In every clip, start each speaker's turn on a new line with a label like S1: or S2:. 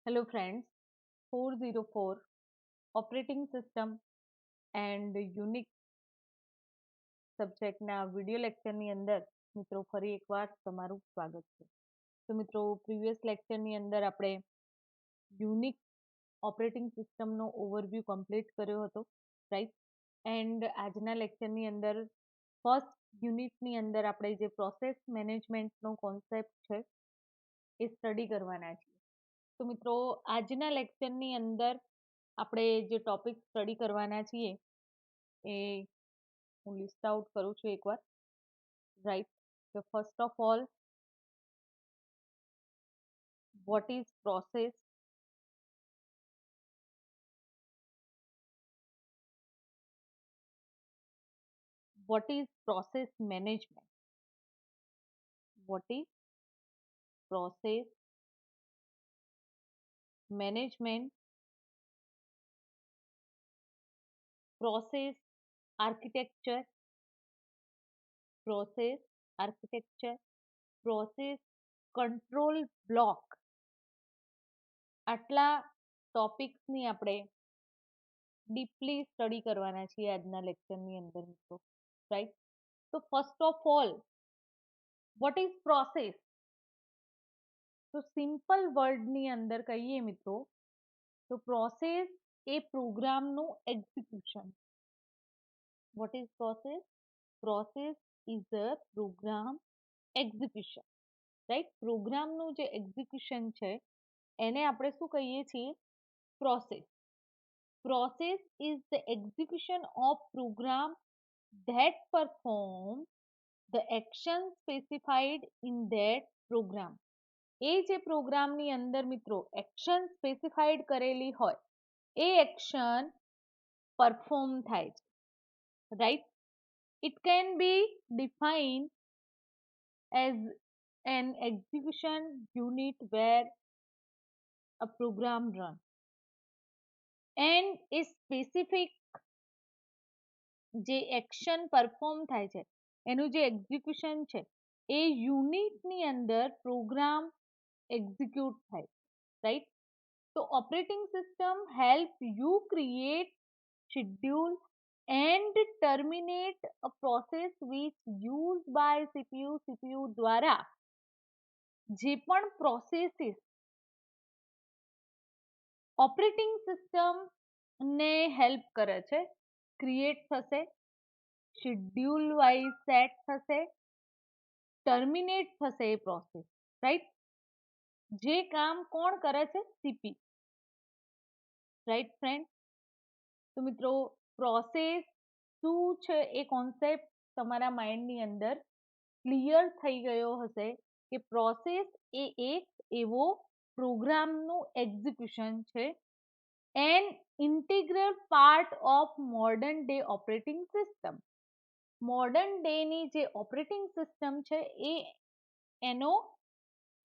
S1: Hello friends, 404 operating system and Unix સબ્જેક્ટના video લેક્ચરની અંદર મિત્રો ફરી એકવાર તમારું સ્વાગત છે. તો મિત્રો પ્રીવિયસ લેક્ચરની અંદર આપણે યુનિક ઓપરેટિંગ સિસ્ટમનો ઓવરવ્યૂ કમ્પ્લીટ કર્યો હતો, રાઈટ? એન્ડ આજના લેક્ચરની અંદર ફર્સ્ટ યુનિટની અંદર આપણે જે પ્રોસેસ મેનેજમેન્ટનો કોન્સેપ્ટ છે એ સ્ટડી કરવાના છીએ. તો મિત્રો આજના લેક્ચરની અંદર આપણે જે ટોપિક સ્ટડી કરવાના છીએ એ હું લિસ્ટ આઉટ કરું છું એકવાર, રાઈટ? તો first of all, what is process? What is process management? What is process management? Process architecture, process architecture, process control block. આટલા ટોપિક્સની આપણે ડીપલી સ્ટડી કરવાના છીએ આજના લેક્ચરની અંદર મિત્રો, રાઈટ? તો first of all, what is process? તો સિમ્પલ વર્ડની અંદર કહીએ મિત્રો તો પ્રોસેસ એ પ્રોગ્રામનું execution. What is process? Process is a program execution, right? પ્રોગ્રામનું જે એક્ઝિક્યુશન છે એને આપણે શું કહીએ છીએ? Process. Process is the execution of program that perform the action specified in that program. એ જે પ્રોગ્રામની અંદર મિત્રો એક્શન સ્પેસિફાઈડ કરેલી હોય એ એક્શન પરફોર્મ થાય છે, right? It can be defined as an execution unit where a program run and a specific જે action perform થાય છે એનું જે એક્ઝિક્યુશન છે એ યુનિટની અંદર પ્રોગ્રામ એક્ઝિક્યુટ થાય, રાઈટ? તો operating system help you create, schedule and terminate a process which used by CPU દ્વારા જે પણ પ્રોસેસીસ ઓપરેટિંગ સિસ્ટમને હેલ્પ કરે છે, ક્રિએટ થશે, શેડ્યુલ વાઇઝ સેટ થશે, ટર્મિનેટ થશે એ પ્રોસેસ, રાઈટ? જે કામ કોણ કરે છે? CP, right friend? તો મિત્રો પ્રોસેસ શું છે એ કોન્સેપ્ટ તમારા માઇન્ડની અંદર ક્લિયર થઈ ગયો હશે કે પ્રોસેસ એ એક એવો પ્રોગ્રામનું એક્ઝિક્યુશન છે an integral part of modern day operating system. Modern ડેની જે ઓપરેટિંગ સિસ્ટમ છે એ એનો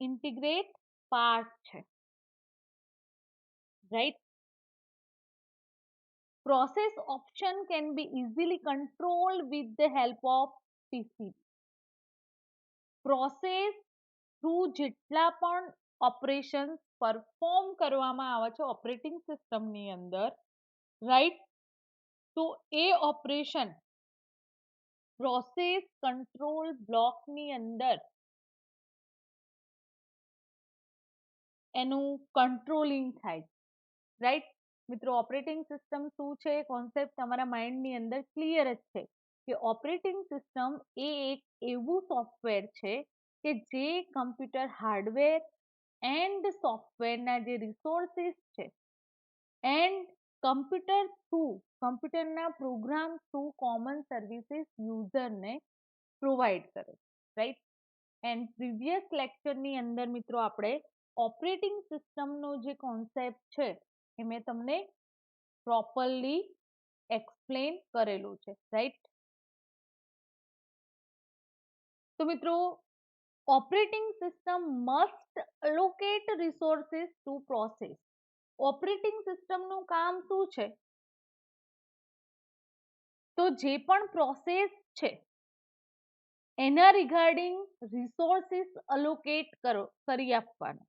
S1: ઇન્ટિગ્રેટ પાર્ટ છે, right? Process option can be easily controlled with the help of PCB. Process through જેટલા પણ ઓપરેશન પરફોર્મ કરવામાં આવે છે ઓપરેટિંગ સિસ્ટમની અંદર, રાઈટ? તો એ ઓપરેશન પ્રોસેસ કંટ્રોલ બ્લોકની અંદર એનું કંટ્રોલિંગ થાય, રાઈટ? મિત્રો ઓપરેટિંગ સિસ્ટમ શું છે કોન્સેપ્ટ તમારા માઇન્ડની અંદર ક્લિયર જ છે કે ઓપરેટિંગ સિસ્ટમ એ એક એવું સોફ્ટવેર છે કે જે કમ્પ્યુટર હાર્ડવેર એન્ડ સોફ્ટવેરના જે રિસોર્સિસ છે એન્ડ કમ્પ્યુટરના પ્રોગ્રામ થ્રુ કોમન સર્વિસીસ યુઝરને પ્રોવાઈડ કરે, રાઈટ? એન્ડ પ્રીવિયસ લેક્ચરની અંદર મિત્રો આપણે ઓપરેટિંગ સિસ્ટમનો જે કોન્સેપ્ટ છે એ મેં તમને પ્રોપરલી એક્સપ્લેન કરેલું છે, રાઈટ? તો મિત્રો operating system must allocate resources to process. Operating સિસ્ટમનું કામ શું છે? તો જે પણ પ્રોસેસ છે એના રિગાર્ડિંગ રિસોર્સિસ અલોકેટ કરી આપવાના,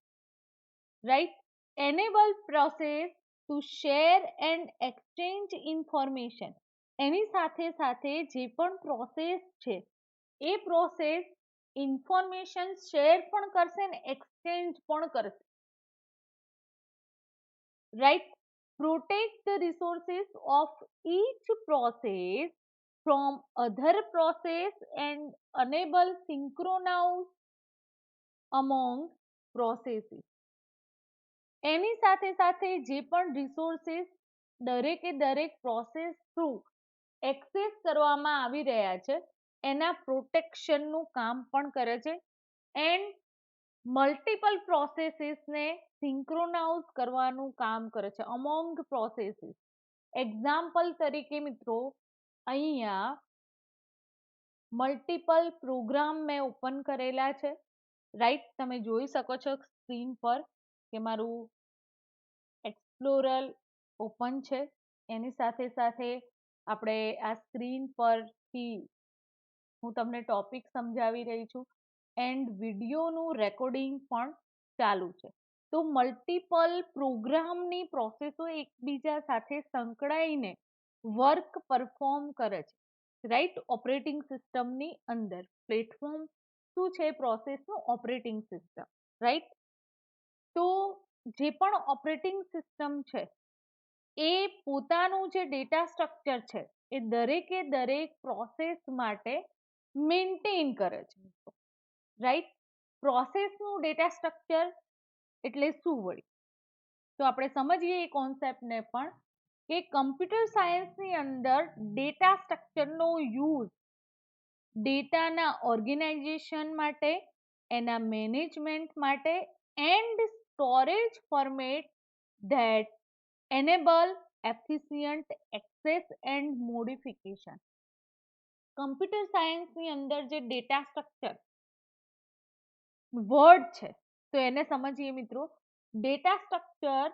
S1: right? enable process to share and exchange information. એની સાથે સાથે જે પણ પ્રોસેસ છે એ પ્રોસેસ ઇન્ફોર્મેશન શેર પણ કરશે ને એક્સચેન્જ પણ કરશે, right? Protect the resources of each process from other process and enable synchronous among processes. એની સાથે સાથે જે પણ રિસોર્સિસ દરેકે દરેક પ્રોસેસ થ્રુ એક્સેસ કરવામાં આવી રહ્યા છે એના પ્રોટેક્શનનું કામ પણ કરે છે એન્ડ મલ્ટિપલ પ્રોસેસીસને સિંક્રોનાઉઝ કરવાનું કામ કરે છે અમોંગ પ્રોસેસીસ. એક્ઝામ્પલ તરીકે મિત્રો અહીંયા મલ્ટિપલ પ્રોગ્રામ મેં ઓપન કરેલા છે, રાઈટ? તમે જોઈ શકો છો સ્ક્રીન પર કે મારું એક્સપ્લોરર ઓપન છે. એની સાથે સાથે આપણે આ સ્ક્રીન પરથી હું તમને ટોપિક સમજાવી રહી છું એન્ડ વિડીયોનું રેકોર્ડિંગ પણ ચાલુ છે. તો મલ્ટિપલ પ્રોગ્રામની પ્રોસેસો એકબીજા સાથે સંકળાઈને વર્ક પરફોર્મ કરે છે, રાઈટ? ઓપરેટિંગ સિસ્ટમની અંદર પ્લેટફોર્મ શું છે પ્રોસેસનું? Operating system, right? તો જે પણ ઓપરેટિંગ સિસ્ટમ છે એ પોતાનું જે ડેટા સ્ટ્રક્ચર છે એ દરેકે દરેક પ્રોસેસ માટે મેન્ટેન કરે છે, રાઈટ? પ્રોસેસનું ડેટા સ્ટ્રક્ચર એટલે શું વળી? તો આપણે સમજીએ એ કોન્સેપ્ટને પણ કે કમ્પ્યુટર સાયન્સની અંદર ડેટા સ્ટ્રક્ચરનો યુઝ ડેટાના ઓર્ગેનાઇઝેશન માટે, એના મેનેજમેન્ટ માટે and storage format that enable efficient access and modification. Computer સાયન્સની અંદર જે ડેટા સ્ટ્રક્ચર વર્ડ છે તો એને સમજીએ મિત્રો. ડેટા સ્ટ્રક્ચર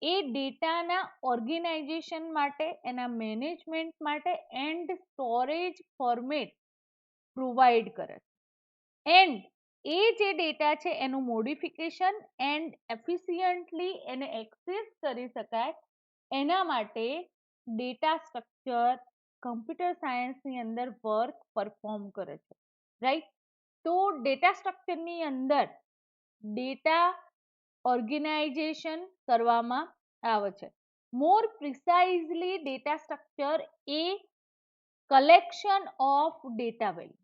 S1: એ ડેટાના ઓર્ગેનાઇઝેશન માટે, એના મેનેજમેન્ટ માટે એન્ડ સ્ટોરેજ ફોર્મેટ પ્રોવાઈડ કરે છે એન્ડ એ જે ડેટા છે એનું મોડિફિકેશન એન્ડ એફિશિયન્ટલી એને એક્સેસ કરી શકાય એના માટે ડેટા સ્ટ્રક્ચર કમ્પ્યુટર સાયન્સની અંદર વર્ક પરફોર્મ કરે છે, રાઈટ? તો ડેટા સ્ટ્રક્ચરની અંદર ડેટા ઓર્ગેનાઇઝેશન કરવામાં આવે છે. મોર પ્રિસાઇઝલી ડેટા સ્ટ્રક્ચર એ collection of data value.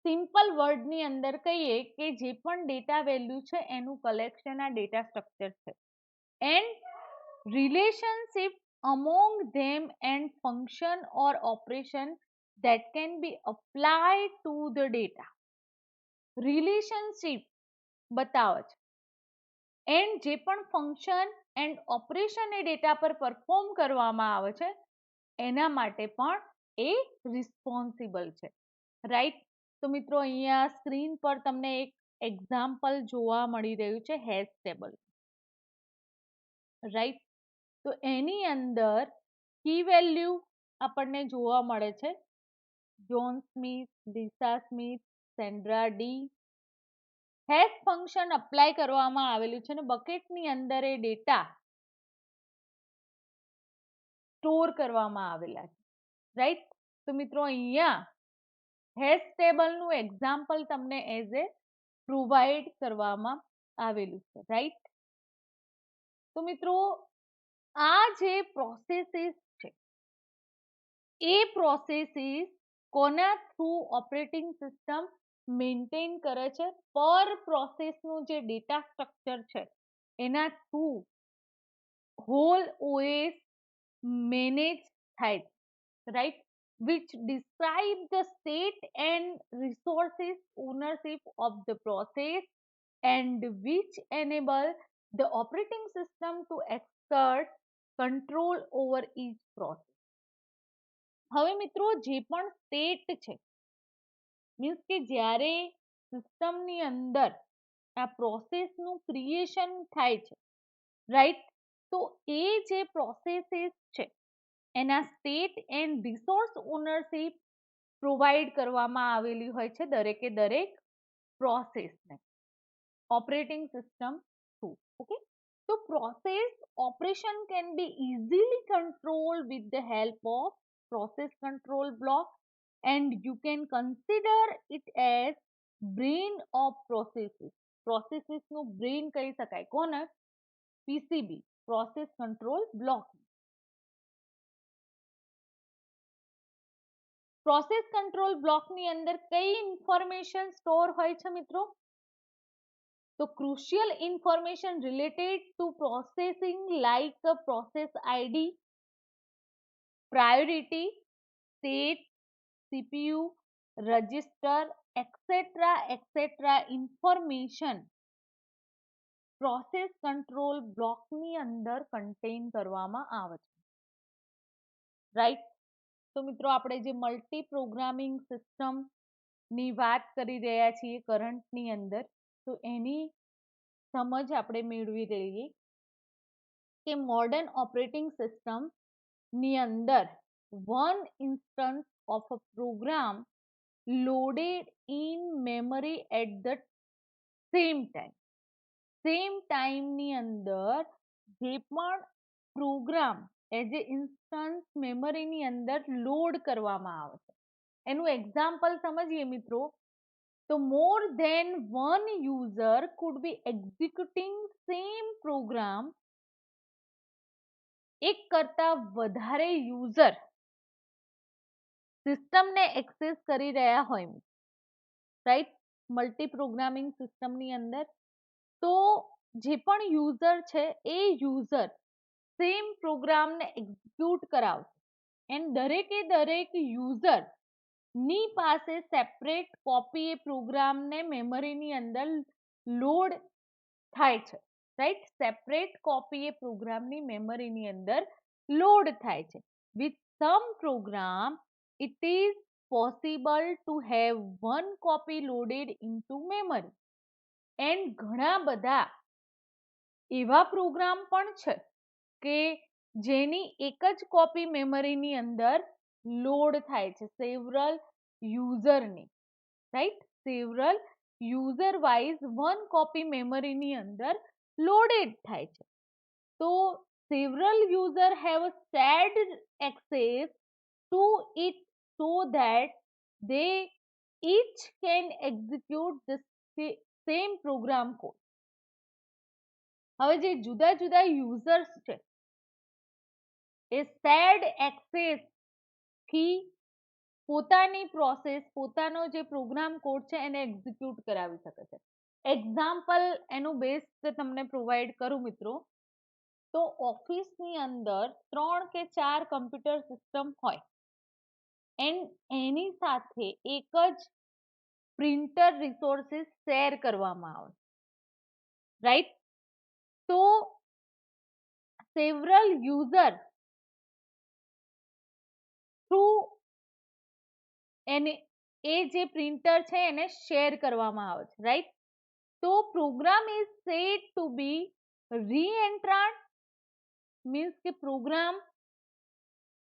S1: Simple વર્ડની અંદર કહીએ કે જે પણ ડેટા વેલ્યુ છે એનું કલેક્શન આ ડેટા સ્ટ્રક્ચર છે and relationship among them and function or operation that can be applied to the data. Relationship બતાવે છે એન્ડ જે પણ function and operation A data પર પરફોર્મ કરવામાં આવે છે એના માટે પણ એ રિસ્પોન્સિબલ છે, રાઈટ? તો મિત્રો અહીંયા સ્ક્રીન પર તમને એક એક્ઝામ્પલ જોવા મળી રહ્યું છે હેશ ટેબલ, રાઈટ? તો એની અંદર કી વેલ્યુ આપણને જોવા મળે છે John Smith, Lisa Smith, Sandra D. Hash function apply કરવામાં આવેલું છે અને બકેટની અંદર એ ડેટા સ્ટોર કરવામાં આવેલા છે, રાઈટ? તો મિત્રો અહીંયા હેશ ટેબલનું એક્ઝામ્પલ તમને એઝ એ પ્રોવાઈડ કરવામાં આવેલું છે, રાઈટ? તો મિત્રો આ જે પ્રોસેસીસ છે એ પ્રોસેસીસ કોના થ્રુ ઓપરેટિંગ સિસ્ટમ મેન્ટેન કરે છે? પર પ્રોસેસનું જે ડેટા સ્ટ્રક્ચર છે એના થ્રુ હોલ ઓએસ મેનેજ થાય છે, right? which describe the state and resources ownership of the process and which enable the operating system to exert control over each process. હવે મિત્રો જે પણ સ્ટેટ છે મીન્સ કે જ્યારે સિસ્ટમની અંદર આ પ્રોસેસનું ક્રિએશન થાય છે, રાઈટ? તો એ જે પ્રોસેસીસ છે એના state and resource ownership provide કરવામાં આવેલી હોય છે દરેકે દરેક પ્રોસેસને, operating system too. Okay, so process operation can be easily controlled with the help of process control block, and you can consider it as brain of processes. Processes નું brain કહી શકાય કોને? PCB, process control block. Process control બ્લોકની અંદર કઈ information store હોય છે મિત્રો? તો crucial information related to processing like a process ID, priority, state, CPU, register, etc. etc. information process control બ્લોકની અંદર કન્ટેન કરવામાં આવે છે. રાઈટ, તો મિત્રો આપણે જે મલ્ટી પ્રોગ્રામિંગ સિસ્ટમ ની વાત કરી રહ્યા છીએ કરંટની અંદર, તો એની સમજ આપણે મેળવી રહીએ કે મોડર્ન ઓપરેટિંગ સિસ્ટમ ની અંદર one instance of a program loaded in memory at the same time. Same ટાઈમની અંદર જે પણ પ્રોગ્રામ એઝ એ ઇન્સ્ટન્સ મેમરીની અંદર લોડ કરવામાં આવે છે. એનું એક્ઝામ્પલ સમજીએ મિત્રો, તો more than one user could be executing same program. એક કરતા વધારે યુઝર સિસ્ટમને એક્સેસ કરી રહ્યા હોય, રાઈટ, મલ્ટી પ્રોગ્રામિંગ સિસ્ટમની અંદર, તો જે પણ યુઝર છે એ યુઝર સેમ પ્રોગ્રામને એક્ઝિક્યુટ કરાવશે, એન્ડ દરેકે દરેક યુઝર ની પાસે સેપરેટ કોપી એ પ્રોગ્રામને મેમરીની અંદર લોડ થાય છે, રાઈટ, સેપરેટ કોપી એ પ્રોગ્રામની મેમરીની અંદર લોડ થાય છે. With some program it is possible to have one copy loaded into memory. And ઘણા બધા એવા પ્રોગ્રામ પણ છે કે જેની એક જ કોપી મેમરીની અંદર લોડ થાય છે સેવરલ યુઝરની, right, several user wise one copy મેમરીની અંદર લોડેડ થાય છે. તો several user have shared access to it so that they each can execute the same program code. હવે જે જુદા જુદા યુઝર્સ છે એ શેર્ડ એક્સેસ થી પોતાની પ્રોસેસ, પોતાનો જે પ્રોગ્રામ કોડ છે એને એક્ઝિક્યુટ કરાવી શકે છે. એક્ઝામ્પલ એનું બેસ્ટ તમને પ્રોવાઈડ કરું મિત્રો, તો ઓફિસની અંદર 3 કે 4 કમ્પ્યુટર સિસ્ટમ હોય એન્ડ એની સાથે એક જ પ્રિન્ટર રિસોર્સિસ શેર કરવામાં આવે, રાઈટ. તો સેવરલ યુઝર થ્રુ એને એ જે પ્રિન્ટર છે એને શેર કરવામાં આવે છે, રાઈટ. તો program is said to be reentrant, means કે program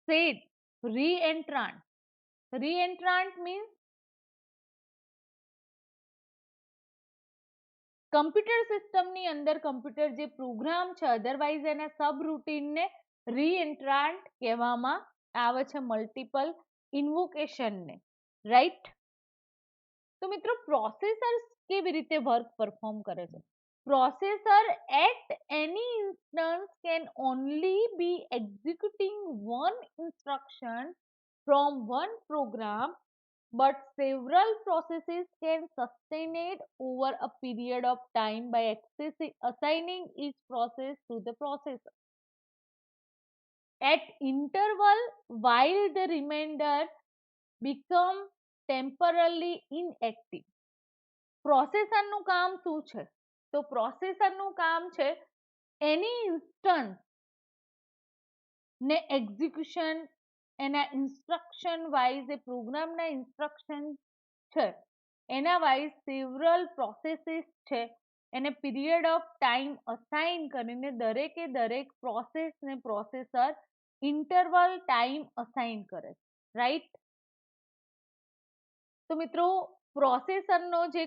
S1: said reentrant. Reentrant means computer સિસ્ટમની અંદર કમ્પ્યુટર જે પ્રોગ્રામ છે અધરવાઇઝ એના સબ રૂટીનને રીએન્ટ્રાન્ટ કહેવામાં આવે છે, મલ્ટિપલ ઇન્વોકેશનને, રાઈટ. તો મિત્રો પ્રોસેસર કેવી રીતે વર્ક પરફોર્મ કરે છે? Processor at any instance can only be executing one instruction from one program, but several processes can sustain it over a period of time by assigning each process to the processor at interval while the remainder become temporarily inactive. પ્રોસેસરનું કામ શું છે? તો પ્રોસેસરનું કામ છે એની instance ને execution, એના instruction wise, એ પ્રોગ્રામના instruction છે એના વાઇઝ સેવરલ પ્રોસેસીસ છે એને પીરિયડ ઓફ ટાઈમ અસાઇન કરીને દરેકે દરેક પ્રોસેસને પ્રોસેસર ઇન્ટરવલ ટાઈમ અસાઇન કરે છે, રાઈટ. તો મિત્રો પ્રોસેસરનો જે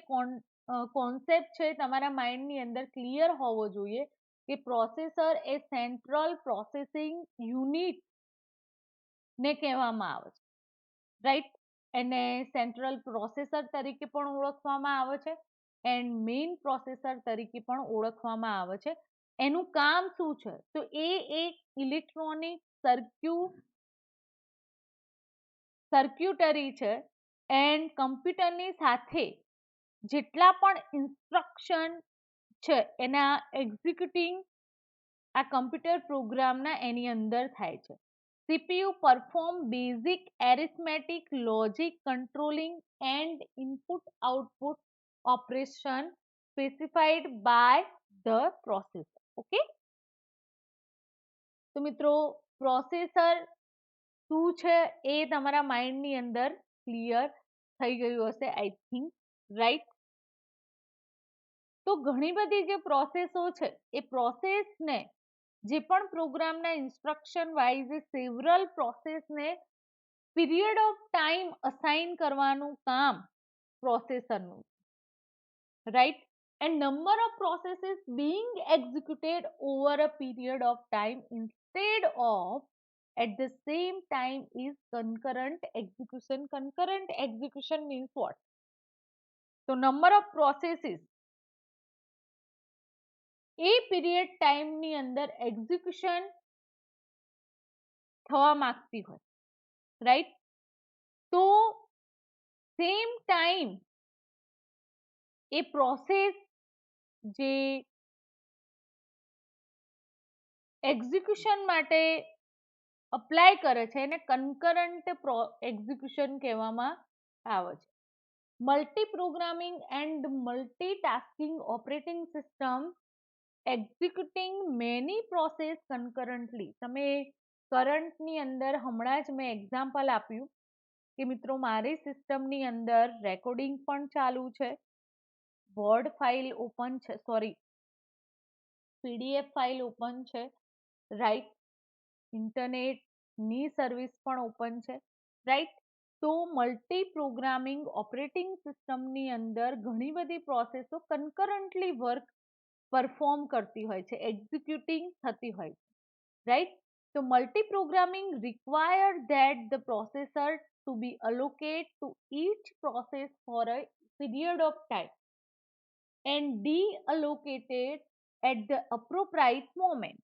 S1: કોન્સેપ્ટ છે તમારા માઇન્ડની અંદર ક્લિયર હોવો જોઈએ કે પ્રોસેસર એ સેન્ટ્રલ પ્રોસેસિંગ યુનિટ ને કહેવામાં આવે છે, રાઈટ. એને સેન્ટ્રલ પ્રોસેસર તરીકે પણ ઓળખવામાં આવે છે એન્ડ મેઇન પ્રોસેસર તરીકે પણ ઓળખવામાં આવે છે. એનું કામ શું છે? તો એ એક ઇલેક્ટ્રોનિક સર્ક્યુટરી છે એન્ડ કમ્પ્યુટરની સાથે જેટલા પણ ઇન્સ્ટ્રક્શન છે એના એક્ઝિક્યુટિંગ આ કમ્પ્યુટર પ્રોગ્રામના એની અંદર થાય છે. CPU perform basic arithmetic logic controlling and input output operation specified by the processor. Okay, તો મિત્રો પ્રોસેસર શું છે એ તમારા માઇન્ડની અંદર ક્લિયર થઈ ગયું હશે આઈ થિંક, રાઈટ. તો ઘણી બધી જે પ્રોસેસો છે એ પ્રોસેસને જે પણ પ્રોગ્રામના ઇન્સ્ટ્રક્શન વાઇઝ સેવરલ પ્રોસેસને પીરિયડ ઓફ ટાઈમ અસાઇન કરવાનું કામ પ્રોસેસરનું, right. And number of processes being executed over a period of time instead of at the same time is concurrent execution. Concurrent execution means what? તો number of processes એ period ટાઈમની અંદર execution થવા માંગતી હોય, રાઈટ. તો same time એ process જે એક્ઝિક્યુશન માટે અપ્લાય કરે છે એને કન્કરન્ટ એક્ઝિક્યુશન કહેવામાં આવે છે. Multiprogramming and multitasking operating system executing many process concurrently. તમે કરંટની અંદર હમણાં જ મેં એક્ઝામ્પલ આપ્યું કે મિત્રો મારી સિસ્ટમની અંદર રેકોર્ડિંગ પણ ચાલુ છે, વર્ડ ફાઇલ ઓપન છે, સોરી પીડીએફ ફાઇલ ઓપન છે, રાઈટ. ઇન્ટરનેટની સર્વિસ પણ ઓપન છે, રાઈટ. તો મલ્ટી પ્રોગ્રામિંગ ઓપરેટિંગ સિસ્ટમની અંદર ઘણી બધી પ્રોસેસો કન્કરન્ટલી વર્ક પરફોર્મ કરતી હોય છે, એક્ઝિક્યુટિંગ થતી હોય છે, રાઈટ. તો multi programming require that the processor to be allocate to each process for a period of time and deallocated at the appropriate moment.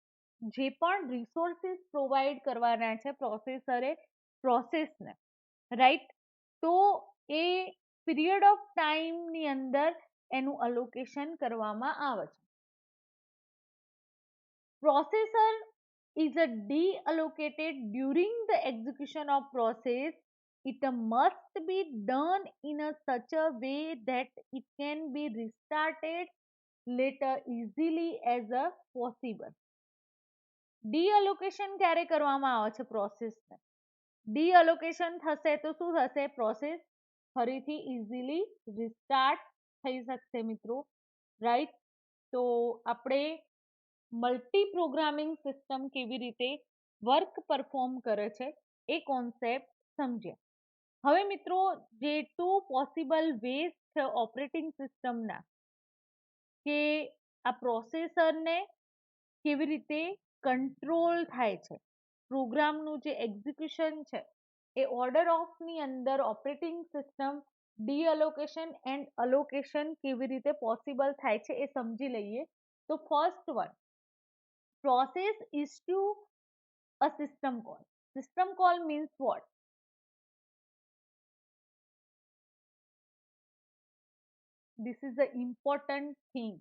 S1: જે પણ રિસોર્સિસ પ્રોવાઈડ કરવાના છે પ્રોસેસરે પ્રોસેસને, રાઈટ. તો એ પીરિયડ ઓફ ટાઈમની અંદર એનું અલોકેશન કરવામાં આવે છે. Processor is a deallocated during the execution of process. It must be done in a such a way that it can be restarted later easily as a possible. ડીઅલોકેશન ક્યારે કરવામાં આવે છે પ્રોસેસને? ડીઅલોકેશન થશે તો શું થશે? પ્રોસેસ ફરીથી ઇઝીલી રિસ્ટાર્ટ થઈ શકશે મિત્રો, રાઈટ. તો આપણે મલ્ટી પ્રોગ્રામિંગ સિસ્ટમ કેવી રીતે વર્ક પરફોર્મ કરે છે એ કોન્સેપ્ટ સમજ્યા. હવે મિત્રો જે ટુ પોસિબલ વેઝ છે ઓપરેટિંગ સિસ્ટમના કે આ પ્રોસેસરને કેવી રીતે કંટ્રોલ થાય છે, પ્રોગ્રામનું જે એક્ઝિક્યુશન છે એ ઓર્ડર ઓફની અંદર ઓપરેટિંગ સિસ્ટમ ડીઅલોકેશન એન્ડ અલોકેશન કેવી રીતે પોસિબલ થાય છે એ સમજી લઈએ. તો first one, process issue a system call. System call means what? This is the important thing.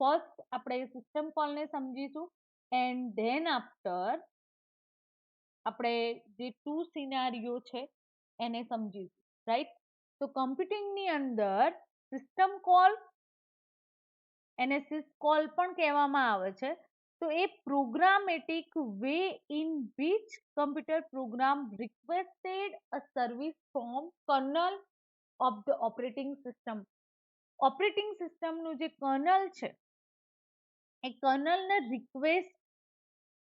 S1: First આપણે સિસ્ટમ કોલને સમજીશું એન્ડ ધેન આફ્ટર આપણે જે ટુ સિનારીઓ છે એને સમજીશું, રાઈટ. તો કમ્પ્યુટિંગની અંદર સિસ્ટમ કોલ એને સિસકોલ પણ કહેવામાં આવે છે. તો એ programmatic way in which computer program requested a service from kernel of the operating system. Operating સિસ્ટમનું જે કર્નલ છે એ કર્નલને રિક્વેસ્ટ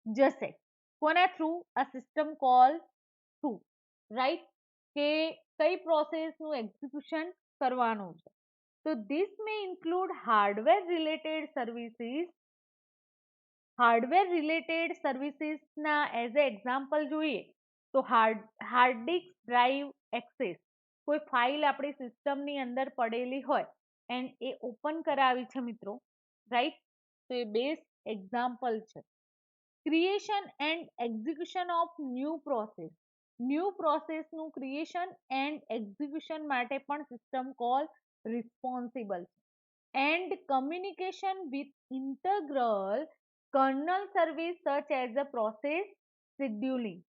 S1: જશે કોના થ્રુ? આ સિસ્ટમ કોલ થ્રુ, રાઈટ. કે કઈ પ્રોસેસનું એક્ઝિક્યુશન કરવાનું છે. તો this may include hardware related services. Hardware related સર્વિસીસના એઝ એ એક્ઝામ્પલ જોઈએ તો હાર્ડ ડિસ્ક ડ્રાઈવ એક્સેસ, કોઈ ફાઇલ આપણી સિસ્ટમની અંદર પડેલી હોય એન્ડ એ ઓપન કરાવી છે મિત્રો, રાઈટ, તો એ બેસ્ટ એક્ઝામ્પલ છે. Creation and execution of new પ્રોસેસનું ક્રિએશન એન્ડ એક્ઝિક્યુશન માટે પણ સિસ્ટમ કોલ રિસ્પોન્સિબલ છે. and communication with integral kernel service such as the process scheduling.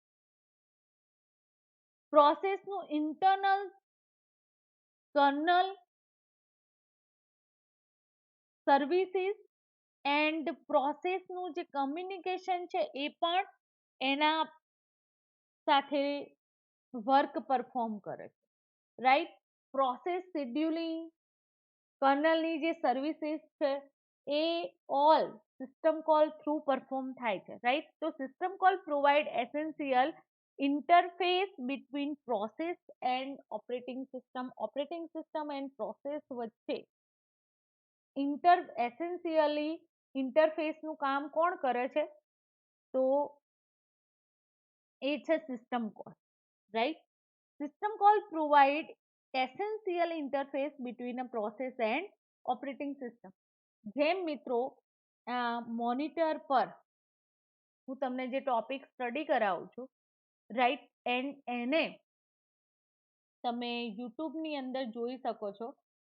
S1: પ્રોસેસનું ઇન્ટરનલ કર્નલ સર્વિસીસ એન્ડ પ્રોસેસનું જે કમ્યુનિકેશન છે એ પણ એના સાથે વર્ક પરફોર્મ કરે છે, રાઈટ. પ્રોસેસ શેડ્યુલિંગ, કર્નલની જે સર્વિસીસ છે એ all system call through perform થાય છે, રાઈટ. તો system call provide essential interface between process and operating system and process વચ્ચે એસેન્શિયલી ઇન્ટરફેસનું કામ કોણ કરે છે, તો એ છે system call, right. System call provide essential interface between a process and operating system. જેમ મિત્રો મોનિટર પર હું તમને જે ટોપિક સ્ટડી કરાવું છું, રાઈટ, એન્ડ એને તમે યુટ્યુબની અંદર જોઈ શકો છો.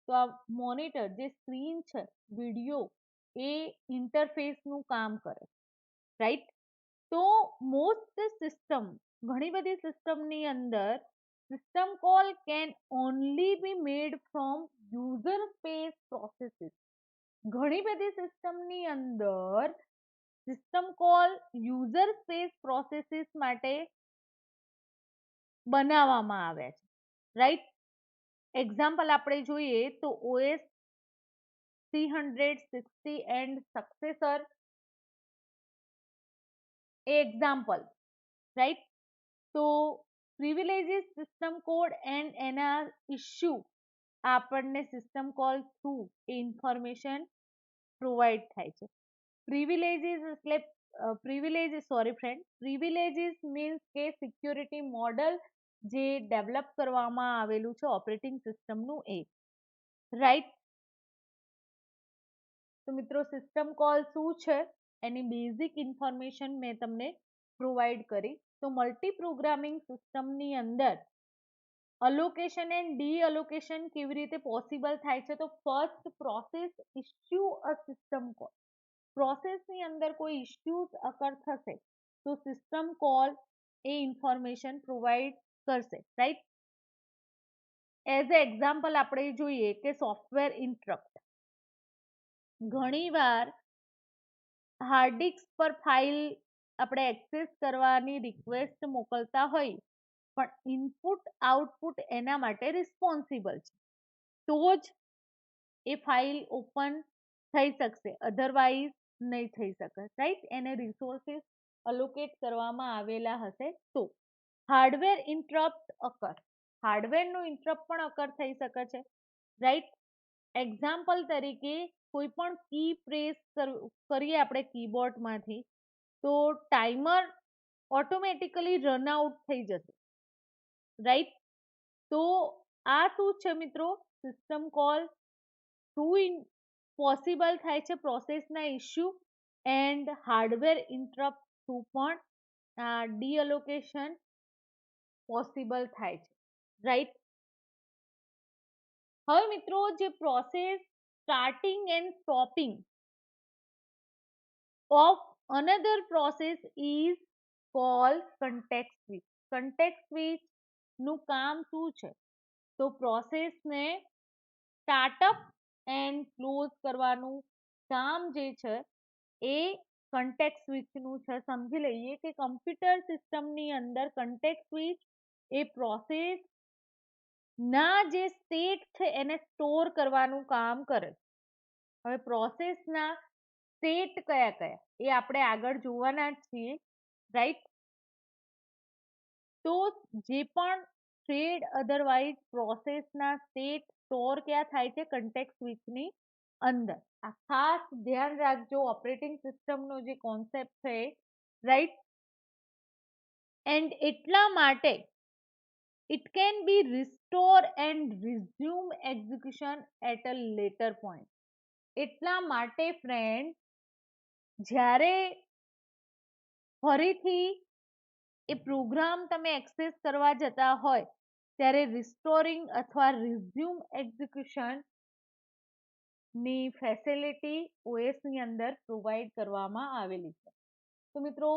S1: તો આ મોનિટર જે સ્ક્રીન છે, વિડીયો, એ ઇન્ટરફેસનું કામ કરે, રાઈટ. તો મોસ્ટ સિસ્ટમ, ઘણી બધી સિસ્ટમની અંદર system call can only be made from user space processes. ઘણી બધી સિસ્ટમની અંદર system call user space processes માટે બનાવવામાં આવ્યા છે, રાઈટ. એક્ઝામ્પલ આપણે જોઈએ તો OS 360 and successor A example, right. તો પ્રિવિલેજીસ સિસ્ટમ કોડ એન્ડ એના ઇશ્યુ આપણને સિસ્ટમ કોલ થ્રુ એ ઇન્ફોર્મેશન પ્રોવાઈડ થાય છે. પ્રિવિલેજીસ એટલે પ્રિવિલેજીસ મીન્સ કે સિક્યોરિટી મોડલ જે ડેવલપ કરવામાં આવેલું છે ઓપરેટિંગ સિસ્ટમનું એ, રાઈટ. તો મિત્રો સિસ્ટમ કોલ શું છે એની બેઝિક ઇન્ફોર્મેશન મેં તમને પ્રોવાઈડ કરી. તો મલ્ટી પ્રોગ્રામિંગ સિસ્ટમની અંદર અલોકેશન એન્ડ ડી અલોકેશન કેવી રીતે પોસિબલ થાય છે, તો ફર્સ્ટ પ્રોસેસ ઇશ્યુ અ સિસ્ટમ કોલ. પ્રોસેસની અંદર કોઈ ઇશ્યુઝ અકર થશે તો સિસ્ટમ કોલ એ ઇન્ફોર્મેશન પ્રોવાઈડ કરશે, રાઈટ. એઝ એ એક્ઝામ્પલ આપણે જોઈએ કે સોફ્ટવેર ઇન્ટરપ્ટ. ઘણીવાર હાર્ડ ડિસ્ક પર ફાઇલ આપણે એક્સેસ કરવાની રિક્વેસ્ટ મોકલતા હોય પણ ઇનપુટ આઉટપુટ એના માટે રિસ્પોન્સિબલ છે, તો જ એ ફાઇલ ઓપન થઈ શકશે, અધરવાઇઝ નહીં થઈ શકે, રાઈટ. એને રિસોર્સિસ અલોકેટ કરવામાં આવેલા હશે તો. હાર્ડવેર ઇન્ટરપ્ટ અકર, હાર્ડવેરનું ઇન્ટરપ્ટ પણ અકર થઈ શકે છે, રાઈટ. એક્ઝામ્પલ તરીકે કોઈ પણ કી પ્રેસ કરીએ આપણે કીબોર્ડમાંથી તો ટાઈમર ઓટોમેટિકલી રન આઉટ થઈ જશે, રાઈટ. તો આ શું છે મિત્રો, સિસ્ટમ કોલ થ્રુ પોસિબલ થાય છે પ્રોસેસના issue and hardware interrupt through પણ ડી અલોકેશન પોસિબલ થાય છે, રાઈટ. હવે મિત્રો જે process starting and stopping of another process is call context switch. Context switch નું કામ શું છે, તો પ્રોસેસને સ્ટાર્ટઅપ એન્ડ ક્લોઝ કરવાનું કામ જે છે એ કન્ટેક્ટ સ્વિચનું છે. સમજી લઈએ કે કમ્પ્યુટર સિસ્ટમની અંદર કન્ટેક્ટ સ્વિચ એ પ્રોસેસ ના જે સ્ટેટ છે એને સ્ટોર કરવાનું કામ કરે. હવે પ્રોસેસના સ્ટેટ કયા કયા એ આપણે આગળ જોવાના જ છીએ, રાઈટ. તો જે પણ થ્રેડ અધરવાઇઝ પ્રોસેસના સ્ટેટ સ્ટોર ક્યાં થાય છે? કન્ટેક્સ્ટ સ્વિચની અંદર. આ ખાસ ધ્યાન રાખજો, ઓપરેટિંગ સિસ્ટમનો જે કોન્સેપ્ટ છે, રાઈટ. એન્ડ એટલા માટે it can be restore and resume execution at a later point. એટલા માટે ફ્રેન્ડ, જ્યારે ફરીથી એ પ્રોગ્રામ તમે એક્સેસ કરવા જતા હોય ત્યારે રિસ્ટોરિંગ અથવા રિઝ્યુમ એક્ઝિક્યુશન ની ફેસિલિટી ઓએસ ની અંદર પ્રોવાઈડ કરવામાં આવેલી છે. તો મિત્રો,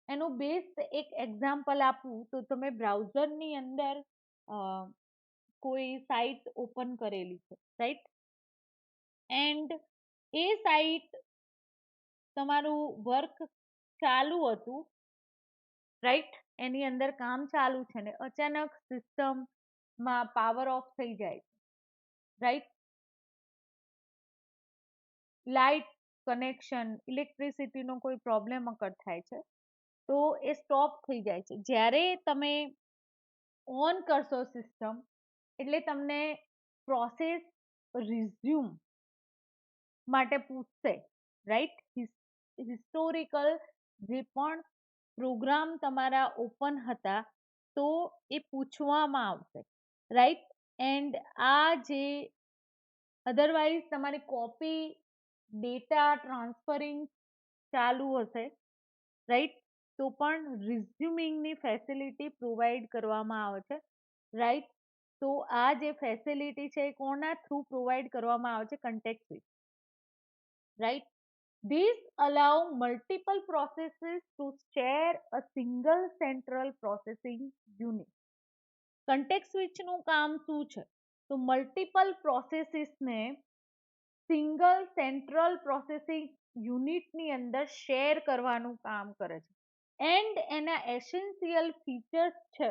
S1: એનું બેસ્ટ એક એક્ઝામ્પલ આપું તો તમે બ્રાઉઝરની અંદર કોઈ સાઇટ ઓપન કરેલી છે, રાઈટ. એન્ડ એ સાઇટ તમારું વર્ક ચાલુ હતું, રાઈટ. એની અંદર કામ ચાલુ છે ને અચાનક સિસ્ટમમાં પાવર ઓફ થઈ જાય, રાઈટ. લાઇટ કનેક્શન, ઇલેક્ટ્રિસિટીનો કોઈ પ્રોબ્લેમ અકર થાય છે, તો એ સ્ટોપ થઈ જાય છે. જ્યારે તમે ઓન કરશો સિસ્ટમ, એટલે તમને પ્રોસેસ રિઝ્યુમ માટે પૂછશે, રાઈટ. હિસ્ટોરિકલ જે પણ પ્રોગ્રામ તમારા ઓપન હતા તો એ પૂછવામાં આવશે, રાઈટ. એન્ડ આ જે અધરવાઇઝ તમારી કોપી ડેટા ટ્રાન્સફરિંગ ચાલુ હશે, રાઈટ, તો પણ રિઝ્યુમિંગની ફેસિલિટી પ્રોવાઈડ કરવામાં આવે છે, રાઈટ. તો આ જે ફેસિલિટી છે એ કોના થ્રુ પ્રોવાઈડ કરવામાં આવે છે? Context switch, right. These allow multiple processes to share a single central processing unit. Context સ્વિચનું કામ શું છે? તો મલ્ટિપલ પ્રોસેસીસને સિંગલ સેન્ટ્રલ પ્રોસેસિંગ યુનિટની અંદર શેર કરવાનું કામ કરે છે. એન્ડ એના એસેન્શિયલ ફીચર્સ છે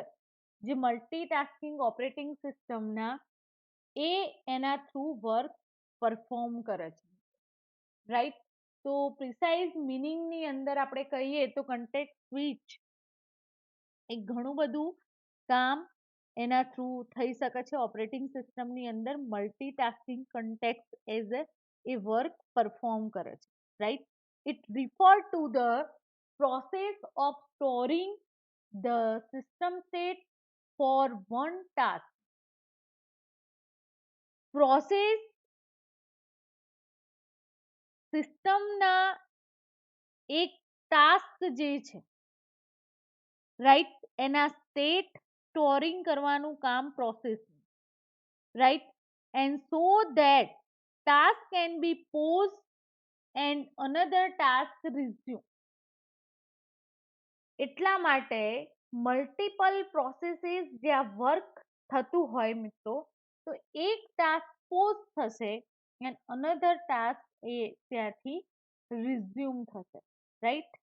S1: જે મલ્ટીટાસ્કિંગ ઓપરેટિંગ સિસ્ટમના, એ એના થ્રુ વર્ક પરફોર્મ કરે છે, રાઈટ. તો પ્રિસાઇઝ મિનિંગની અંદર આપણે કહીએ તો કન્ટેક્ટ સ્વિચ એ ઘણું બધું કામ એના થ્રુ થઈ શકે છે ઓપરેટિંગ સિસ્ટમની અંદર. Multitasking context as a work perform કરે છે, right. It refer to the process of storing the system state for one task. Process સિસ્ટમના એક ટાસ્ક જે છે, રાઈટ, એના સ્ટેટ સ્ટોરિંગ કરવાનું કામ process, right. And so that task can be paused and another task resume. એટલા માટે multiple processes જ્યાં વર્ક થતું હોય મિત્રો, તો એક ટાસ્ક પોઝ થશે એન્ડ અનધર ટાસ્ક એ ત્યાંથી રિઝ્યુમ થશે, રાઈટ.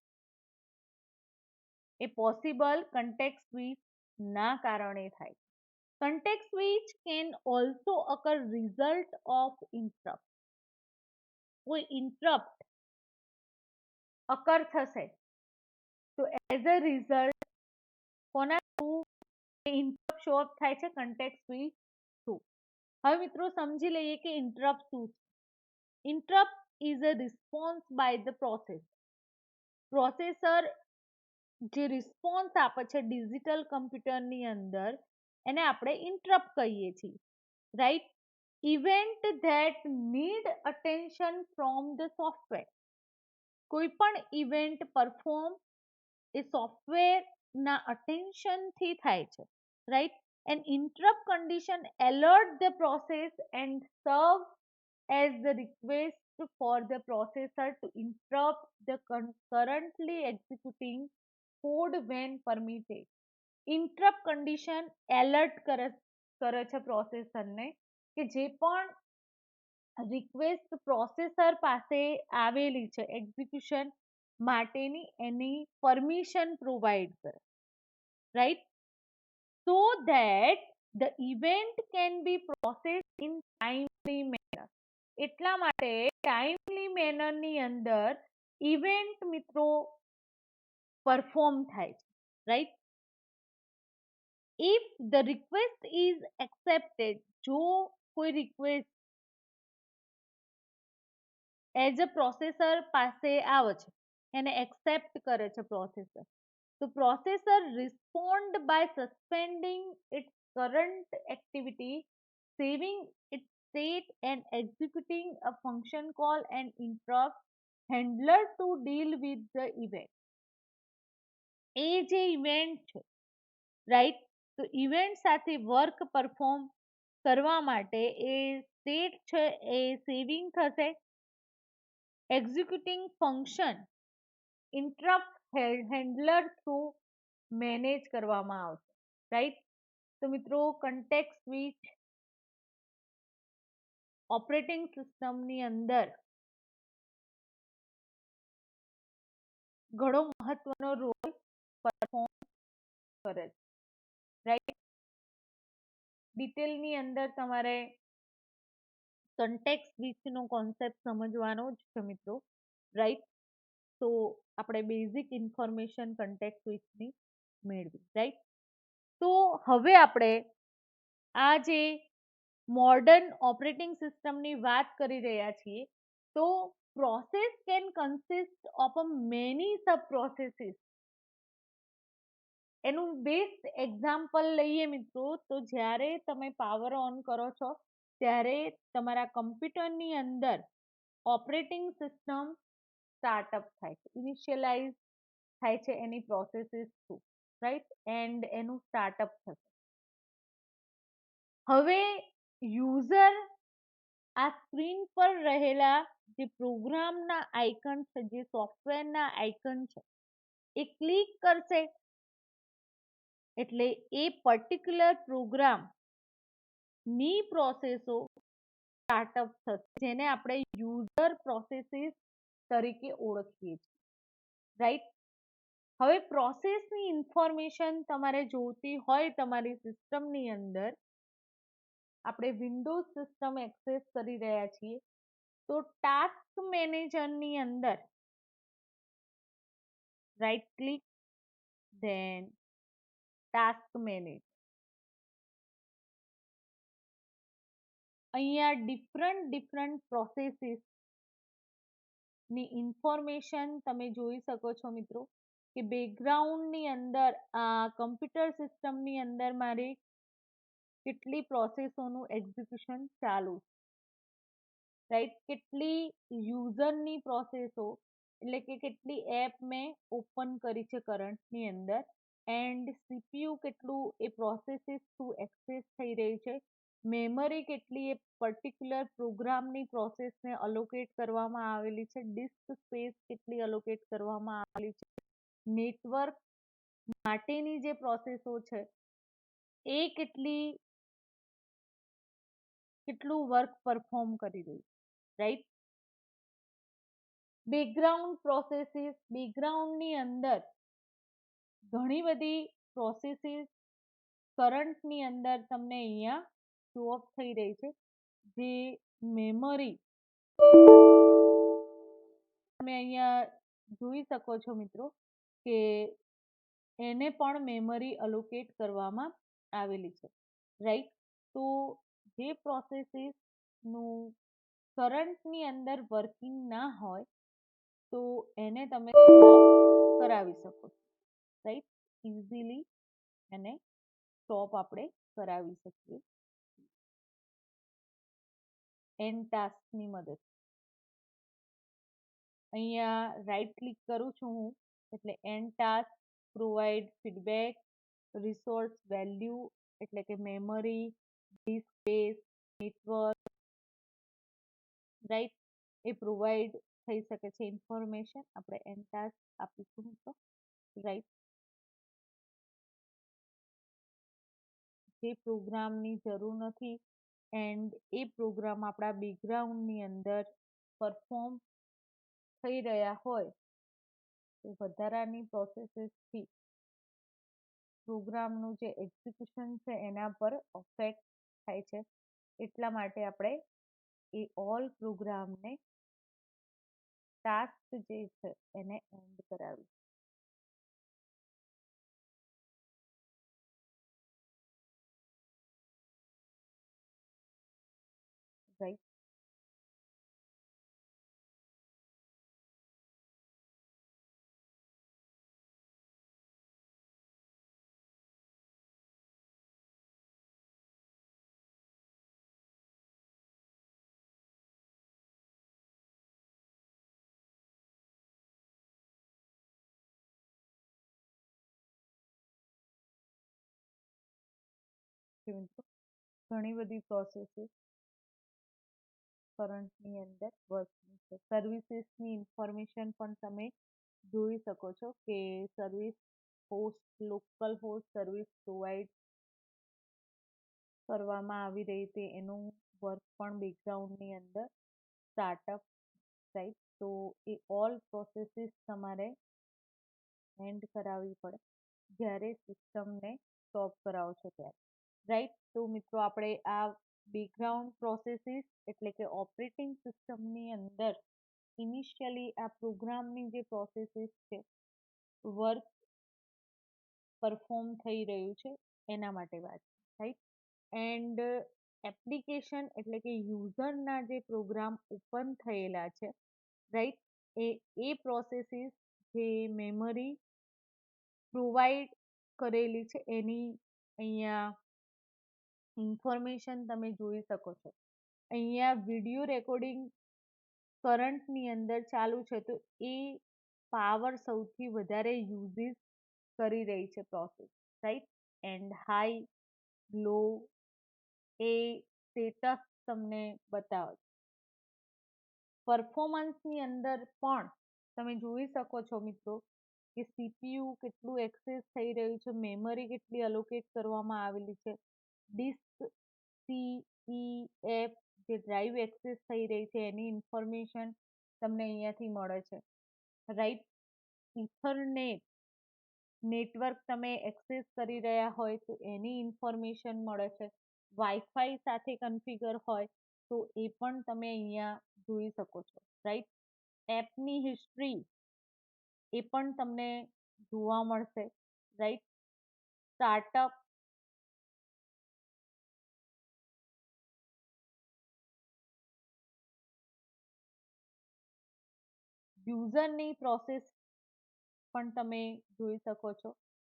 S1: એ પોસિબલ કન્ટેક્ટ સ્વિચ ના કારણે થાય. Context switch can also occur result of interrupt. કોઈ ઇન્ટરપ્ટ અકર થશે તો એઝ અ રિઝલ્ટ કોના થ્રુ ઇન્ટરપ્ટ શો અપ થાય છે? Context switch through. હવે મિત્રો સમજી લઈએ કે ઇન્ટરપ્ટ શું છે. Interrupt is a response by the process. Processor જે રિસ્પોન્સ આપે છે ડિજિટલ કમ્પ્યુટરની અંદર, એને આપણે ઇન્ટરપ્ટ કહીએ છીએ, right. Event that need attention from the software. કોઈ પણ ઇવેન્ટ પરફોર્મ એ સોફ્ટવેરના અટેન્શનથી થાય છે, right. An interrupt condition alert the process and serve as the request for the processor to interrupt the currently executing code when permitted. Interrupt condition alert કરે છે પ્રોસેસરને કે જે પણ રિક્વેસ્ટ પ્રોસેસર પાસે આવેલી છે એક્ઝિક્યુશન માટેની, એની પરમિશન પ્રોવાઈડ કરે, right. So that the event can be process in timely manner. એટલા માટે ટાઈમલી મેનરની અંદર ઇવેન્ટ મિત્રો પરફોર્મ થાય છે, right. If the request is accepted, જો કોઈ રિક્વેસ્ટ એઝ અ પ્રોસેસર પાસે આવે છે, એને એક્સેપ્ટ કરે છે પ્રોસેસર. તો processor respond by suspending its current activity, saving its state and executing a function call and interrupt handler to deal with the event. એ જે ઇવેન્ટ છે, રાઈટ, તો ઇવેન્ટ સાથે વર્ક પરફોર્મ કરવા માટે એ સ્ટેટ છે એ સેવિંગ થશે, executing function interrupt handler through manage કરવામાં આવશે, રાઈટ. તો મિત્રો કન્ટેક્ટ સ્વિચ ઓપરેટિંગ સિસ્ટમની અંદર ઘણો મહત્વનો રોલ પરફોર્મ કરે છે, રાઈટ. ડિટેલની અંદર તમારે કન્ટેક્ટ સ્વિચનો કોન્સેપ્ટ સમજવાનો જ છે મિત્રો, રાઈટ. તો આપણે બેઝિક ઇન્ફોર્મેશન કન્ટેક્ટ સ્વિચની મેળવી, રાઈટ. તો હવે આપણે આ જે મોડર્ન ઓપરેટિંગ સિસ્ટમની વાત કરી રહ્યા છીએ, તો process can consist of a many sub processes. એનું બેસ્ટ એક્ઝામ્પલ લઈએ મિત્રો, તો જ્યારે તમે પાવર ઓન કરો છો ત્યારે તમારા કમ્પ્યુટરની અંદર ઓપરેટિંગ સિસ્ટમ સ્ટાર્ટઅપ થાય છે, ઇનિશિયલાઇઝ થાય છે એની પ્રોસેસીસ થ્રુ, રાઈટ, એન્ડ એનું સ્ટાર્ટઅપ થશે. હવે યુઝર આ સ્ક્રીન પર રહેલા જે પ્રોગ્રામના આઇકન છે, જે સોફ્ટવેરના આઇકન છે, એ ક્લિક કરશે એટલે એ પર્ટિક્યુલર પ્રોગ્રામ ની પ્રોસેસો સ્ટાર્ટઅપ થશે, જેને આપણે યુઝર પ્રોસેસીસ તરીકે ઓળખીએ છીએ, રાઈટ. હવે પ્રોસેસની ઇન્ફોર્મેશન તમારે જોઈતી હોય તમારી સિસ્ટમની અંદર, આપણે વિન્ડોઝ સિસ્ટમ એક્સેસ કરી રહ્યા છીએ, તો ટાસ્ક મેનેજરની અંદર right click, then task manage. અહીંયા ડિફરન્ટ પ્રોસેસીસ ની ઇન્ફોર્મેશન તમે જોઈ શકો છો મિત્રો, કે બેકગ્રાઉન્ડની અંદર આ કમ્પ્યુટર સિસ્ટમની અંદર મારી કેટલી પ્રોસેસોનું એક્ઝિક્યુશન ચાલુ છે, રાઈટ. કેટલી યુઝરની પ્રોસેસો, એટલે કે કેટલી એપ મેં ઓપન કરી છે કરંટની અંદર, એન્ડ સીપીયુ કેટલું એ પ્રોસેસીસ થ્રુ એક્સેસ થઈ રહી છે, મેમરી કેટલી એ પર્ટિક્યુલર પ્રોગ્રામની પ્રોસેસને અલોકેટ કરવામાં આવેલી છે, ડિસ્ક સ્પેસ કેટલી અલોકેટ કરવામાં આવેલી છે, નેટવર્ક માટેની જે પ્રોસેસો છે એ કેટલું વર્ક પરફોર્મ કરી રહી છે, રાઈટ. બેકગ્રાઉન્ડ પ્રોસેસીસ, બેકગ્રાઉન્ડની અંદર ઘણી બધી પ્રોસેસીસ કરંટની અંદર તમને અહીંયા શો ઓફ થઈ રહી છે, જે મેમરી તમે અહીંયા જોઈ શકો છો મિત્રો, કે એને પણ મેમરી અલોકેટ કરવામાં આવેલી છે, રાઈટ. તો જે પ્રોસેસીસનું કરંટની અંદર વર્કિંગ ના હોય તો એને તમે સ્ટોપ કરાવી શકો છો, રાઈટ. ઇઝીલી એને સ્ટોપ આપણે કરાવી શકીએ એન્ડ ટાસ્કની મદદ. અહીંયા રાઈટ ક્લિક કરું છું હું, એટલે and task, provide feedback, resource value એટલે કે memory, disk space, network, right, એ પ્રોવાઈડ થઈ શકે છે ઇન્ફોર્મેશન. આપણે એન્ડ ટાસ્ક આપીશું તો, રાઈટ. જે પ્રોગ્રામની જરૂર નથી એન્ડ એ પ્રોગ્રામ આપણા બેકગ્રાઉન્ડની અંદર પરફોર્મ થઈ રહ્યા હોય તો વધારાની પ્રોસેસીસથી પ્રોગ્રામનું જે એક્ઝિક્યુશન છે એના પર અફેક્ટ થાય છે, એટલા માટે આપણે એ ઓલ પ્રોગ્રામને ટાસ્ક જે છે એને એન્ડ કરાવી. રાઈટ. ઘણી બધી પ્રોસેસીસ કરંટની અંદર વર્કિંગ છે. સર્વિસીસની ઇન્ફોર્મેશન પણ તમે જોઈ શકો છો કે service host, local host service provide કરવામાં આવી રહી હતી એનું વર્ક પણ બેકગ્રાઉન્ડની અંદર સ્ટાર્ટઅપ, રાઈટ. તો એ ઓલ પ્રોસેસીસ તમારે એન્ડ કરાવવી પડે જ્યારે સિસ્ટમને સ્ટોપ કરાવો છો ત્યારે, રાઈટ. તો મિત્રો આપણે આ બેકગ્રાઉન્ડ પ્રોસેસીસ એટલે કે ઓપરેટિંગ સિસ્ટમની અંદર ઇનિશિયલી આ પ્રોગ્રામની જે પ્રોસેસીસ છે, વર્ક પરફોર્મ થઈ રહ્યું છે એના માટે વાત, રાઈટ. એન્ડ એપ્લિકેશન એટલે કે યુઝરના જે પ્રોગ્રામ ઓપન થયેલા છે, રાઈટ, એ એ પ્રોસેસીસ જે મેમરી પ્રોવાઈડ કરેલી છે એની અહીંયા ઇન્ફોર્મેશન તમે જોઈ શકો છો. અહીંયા વિડીયો રેકોર્ડિંગ કરંટની અંદર ચાલુ છે તો એ પાવર સૌથી વધારે યુઝિસ કરી રહી છે process, right. And high, low એ સ્ટેટસ તમને બતાવે. પરફોર્મન્સની અંદર પણ તમે જોઈ શકો છો મિત્રો કે સીપીયુ કેટલું એક્સેસ થઈ રહ્યું છે, મેમરી કેટલી અલોકેટ કરવામાં આવેલી છે, ડિસ્ક સી, ઈ, એફ જે ડ્રાઈવ એક્સેસ થઈ રહી છે એની ઇન્ફોર્મેશન તમને અહીંયાથી મળે છે, રાઈટ. ઇથરનેટ નેટવર્ક તમે એક્સેસ કરી રહ્યા હોય તો એની ઇન્ફોર્મેશન મળે છે. વાઈફાઈ સાથે કન્ફિગર હોય તો એ પણ તમે અહીંયા જોઈ શકો છો, રાઈટ. એપની હિસ્ટ્રી એ પણ તમને જોવા મળશે, રાઈટ. સ્ટાર્ટઅપ, યુઝરની પ્રોસેસ પણ તમે જોઈ શકો છો.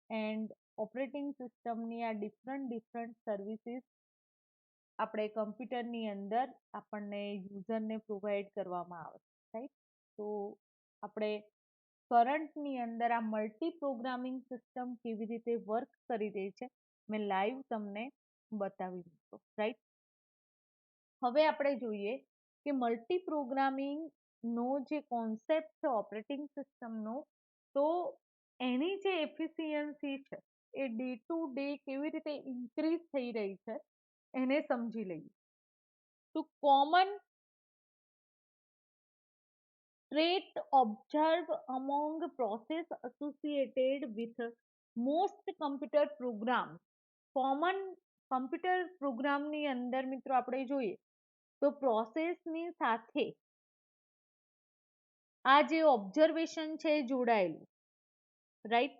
S1: એન્ડ ઓપરેટિંગ સિસ્ટમની આ ડિફરન્ટ ડિફરન્ટ સર્વિસીસ આપણે કમ્પ્યુટરની અંદર આપણને યુઝરને પ્રોવાઈડ કરવામાં આવે છે, રાઈટ. તો આપણે કરંટની અંદર આ મલ્ટી પ્રોગ્રામિંગ સિસ્ટમ કેવી રીતે વર્ક કરી રહી છે મેં લાઈવ તમને બતાવી દીધો, રાઈટ. હવે આપણે જોઈએ કે મલ્ટી પ્રોગ્રામિંગનો જે કોન્સેપ્ટ છે ઓપરેટિંગ સિસ્ટમનો, તો એની જે એફિશિયન્સી છે એ ડે ટુ ડે કેવી રીતે ઇન્ક્રીઝ થઈ રહી છે એને સમજી લઈએ. તો common trait observed among process associated with most computer programs. Common computer પ્રોગ્રામની અંદર મિત્રો આપણે જોઈએ તો પ્રોસેસની સાથે આ જે ઓબ્ઝર્વેશન છે એ જોડાયેલું, right.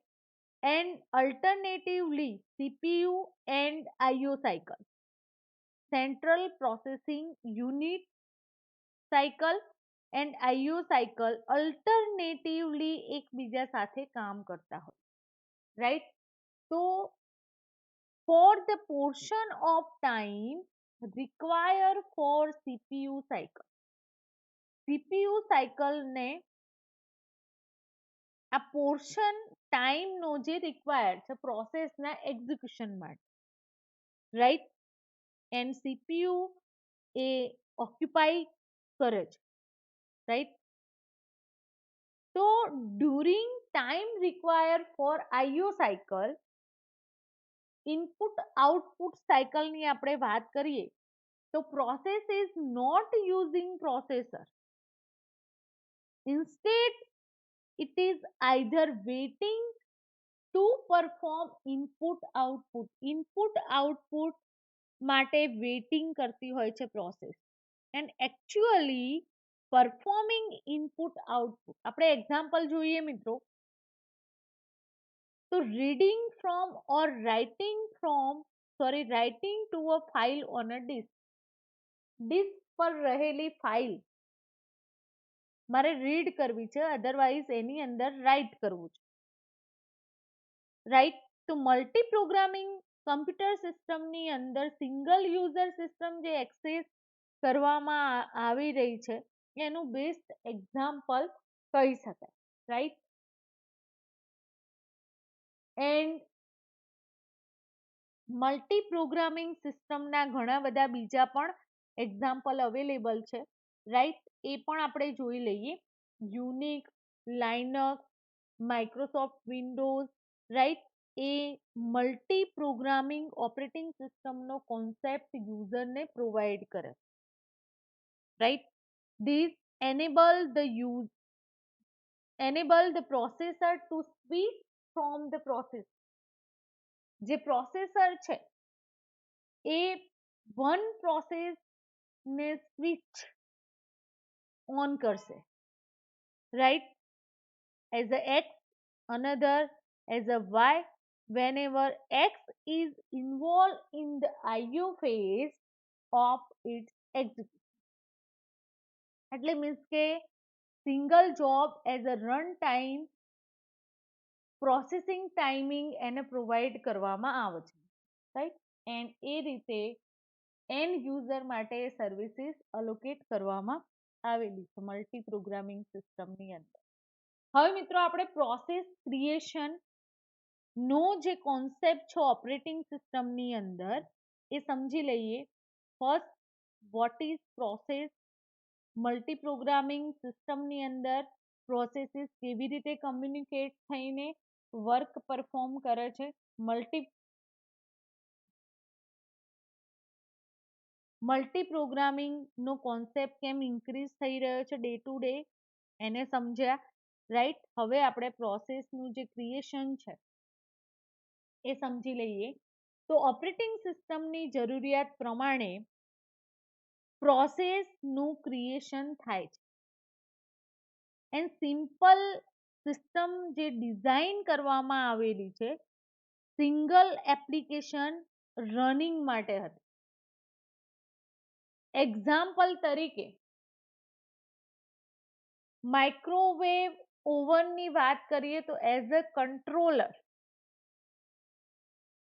S1: And alternatively CPU and IO cycle, central processing unit cycle and IO cycle alternatively એકબીજા સાથે કામ કરતા હોય, રાઈટ. તો for the portion of time require for CPU cycle, CPU સાયકલને આ પોર્શન ટાઈમનો જે રિક્વાયર્ડ છે પ્રોસેસના એક્ઝિક્યુશન માટે, રાઈટ. એન્ડ સીપીયુ એ ઓક્યુપાઈ કરે છે, રાઈટ. તો during time require for IO cycle, input output સાયકલની આપણે વાત કરીએ તો process is not using processor, instead it is either waiting to perform input output માટે વેઇટિંગ કરતી હોય છે process, and actually performing input output. આપણે એક્ઝામ્પલ જોઈએ મિત્રો તો reading from or writing to a file on a disk. પર રહેલી ફાઇલ મારે રીડ કરવી છે, અધરવાઇઝ એની અંદર રાઈટ કરવું છે, રાઈટ. તો મલ્ટી પ્રોગ્રામિંગ કમ્પ્યુટર સિસ્ટમની અંદર સિંગલ યુઝર સિસ્ટમ જે એક્સેસ કરવામાં આવી રહી છે એનું બેસ્ટ એક્ઝામ્પલ કહી શકાય, રાઈટ. એન્ડ મલ્ટી પ્રોગ્રામિંગ સિસ્ટમના ઘણા બધા બીજા પણ એક્ઝામ્પલ અવેલેબલ છે, રાઈટ. એ પણ આપણે જોઈ લઈએ. Unix, Linux, Microsoft Windows, right. એ મલ્ટી પ્રોગ્રામિંગ ઓપરેટિંગ સિસ્ટમનો કોન્સેપ્ટ યુઝરને પ્રોવાઈડ કરે, right. This enable the processor to switch from the process. જે પ્રોસેસર છે એ વન પ્રોસેસ ને સ્વિચ ઓન કરશે, right. As a x, another as a y, whenever x is involved in the IO phase of its execution. એટલે means કે single job as a run time processing timing એને provide કરવામાં આવે છે, right. And એ રીતે and user માટે services allocate કરવામાં આવેલી છે મલ્ટી પ્રોગ્રામિંગ સિસ્ટમની અંદર. હવે મિત્રો આપણે પ્રોસેસ ક્રિએશન નો જે કોન્સેપ્ટ છે ઓપરેટિંગ સિસ્ટમની અંદર એ સમજી લઈએ. First, vote is process? Multi programming સિસ્ટમની અંદર પ્રોસેસીસ કેવી રીતે કમ્યુનિકેટ થઈને વર્ક પરફોર્મ કરે છે, મલ્ટી પ્રોગ્રામિંગનો કોન્સેપ્ટ કેમ ઇન્ક્રીઝ થઈ રહ્યો છે ડે ટુ ડે એને સમજ્યા, રાઈટ. હવે આપણે પ્રોસેસનું જે ક્રિએશન છે એ સમજી લઈએ. તો ઓપરેટિંગ સિસ્ટમની જરૂરિયાત પ્રમાણે પ્રોસેસનું ક્રિએશન થાય છે. એન્ડ સિમ્પલ સિસ્ટમ જે ડિઝાઇન કરવામાં આવેલી છે સિંગલ એપ્લિકેશન રનિંગ માટે હતી. એક્ઝામ્પલ તરીકે માઇક્રોવેવ ઓવનની વાત કરીએ તો એઝ અ કંટ્રોલર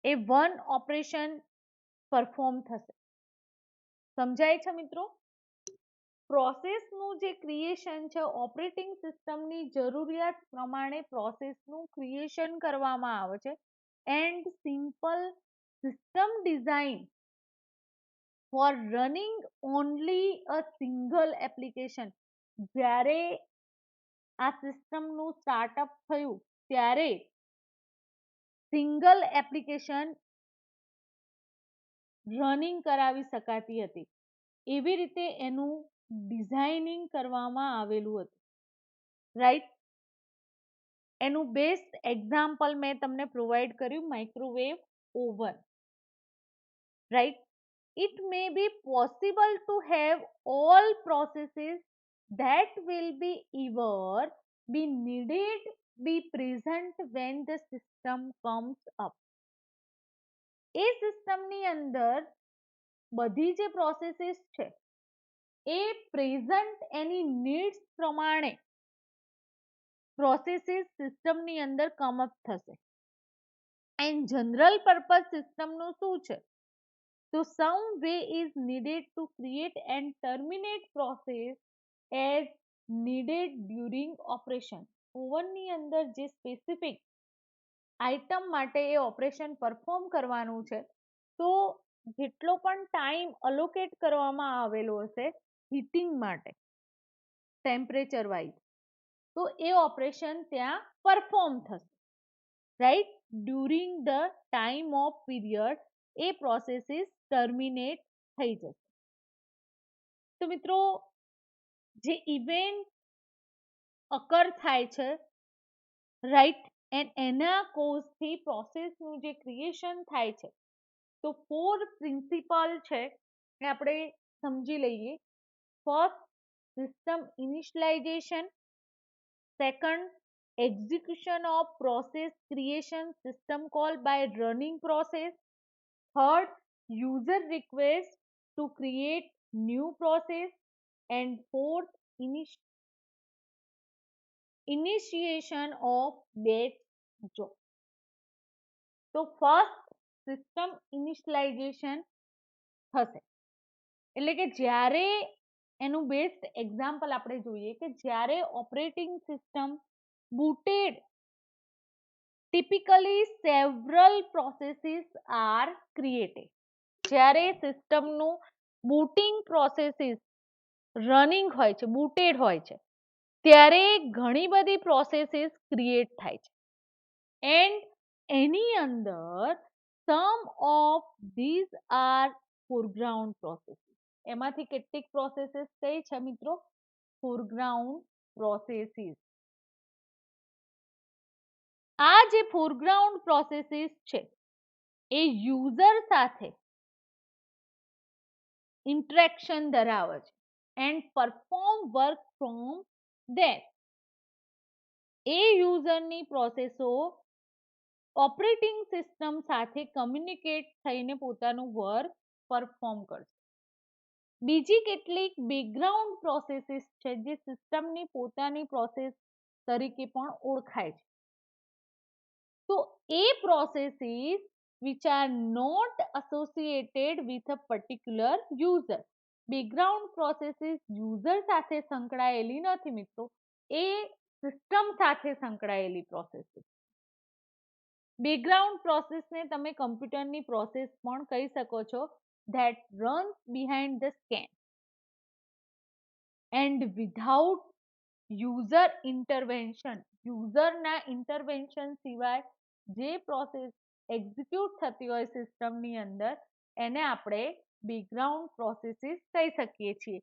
S1: એ વન ઓપરેશન પરફોર્મ થશે. સમજાય છે મિત્રો? પ્રોસેસનું જે ક્રિએશન છે ઓપરેટિંગ સિસ્ટમની જરૂરિયાત પ્રમાણે પ્રોસેસનું ક્રિએશન કરવામાં આવે છે. And simple system design four running only a single application. જ્યારે આ સિસ્ટમનું સ્ટાર્ટઅપ થયું ત્યારે સિંગલ એપ્લિકેશન રનિંગ કરાવી શકાતી હતી. એવી રીતે એનું ડિઝાઇનિંગ કરવામાં આવેલું હતું, રાઈટ. એનું બેસ્ટ એક્ઝામ્પલ મેં તમને પ્રોવાઈડ કર્યું microwave oven, right. It may be possible to have all processes that will be ever be needed be present when the system comes up. એ સિસ્ટમની અંદર બધી જે પ્રોસેસીસ છે એ પ્રેઝન્ટ એની નીડ્સ પ્રમાણે પ્રોસેસીસ સિસ્ટમની અંદર કમઅપ થશે. એન્ડ જનરલ પર્પઝ સિસ્ટમનું શું છે? તો some way is needed to create and terminate process as needed during operation. ઓવનની અંદર જે સ્પેસિફિક આઇટમ માટે એ ઓપરેશન પરફોર્મ કરવાનું છે તો જેટલો પણ ટાઈમ અલોકેટ કરવામાં આવેલો હશે હીટિંગ માટે ટેમ્પરેચર વાઇઝ તો એ ઓપરેશન ત્યાં પરફોર્મ થશે, right. During the time off period A processes terminate થઈ જશે. તો મિત્રો જે ઇવેન્ટ અકર થાય છે, રાઈટ, એન્ડ એના કોઝથી પ્રોસેસનું જે ક્રિએશન થાય છે તો 4 પ્રિન્સિપલ છે એ આપણે સમજી લઈએ. First, system initialization. Second, execution of process creation system call by running process. Third, user request to create new process, and fourth, initiation of batch job. તો ફર્સ્ટ સિસ્ટમ ઇનિશિયલાઇઝેશન થશે, એટલે કે જ્યારે એનું બેસ્ટ એક્ઝામ્પલ આપણે જોઈએ કે જ્યારે operating system booted, typically several processes are created, જ્યારે સિસ્ટમનું બૂટિંગ પ્રોસેસીસ રનિંગ હોય છે, બૂટેડ હોય છે, ત્યારે ઘણી બધી પ્રોસેસીસ ક્રિએટ થાય છે, એન્ડ એની અંદર some of these are foreground processes. એમાંથી કેટલીક પ્રોસેસીસ કઈ છે મિત્રો? Foreground processes. આ જે ફોરગ્રાઉન્ડ પ્રોસેસીસ છે એ યુઝર સાથે ઇન્ટરેક્શન ધરાવે છે and perform work from there. એ યુઝરની પ્રોસેસો ઓપરેટિંગ સિસ્ટમ સાથે કમ્યુનિકેટ થઈને પોતાનું વર્ક પરફોર્મ કરશે. બીજી કેટલીક બેકગ્રાઉન્ડ પ્રોસેસીસ છે જે સિસ્ટમની પોતાની પ્રોસેસ તરીકે પણ ઓળખાય છે. તો એ processes which are not associated with a particular user. Background processes user સાથે સંકળાયેલી નથી મિત્રો, એ સિસ્ટમ સાથે સંકળાયેલી પ્રોસેસીસ. બેકગ્રાઉન્ડ પ્રોસેસને તમે કમ્પ્યુટરની પ્રોસેસ પણ કહી શકો છો, that runs behind the scan and without user intervention. યુઝરના ઇન્ટરવેન્શન સિવાય જે પ્રોસેસ એક્ઝિક્યુટ થતી હોય સિસ્ટમની અંદર એને આપણે બેકગ્રાઉન્ડ પ્રોસેસીસ કહી શકીએ છીએ.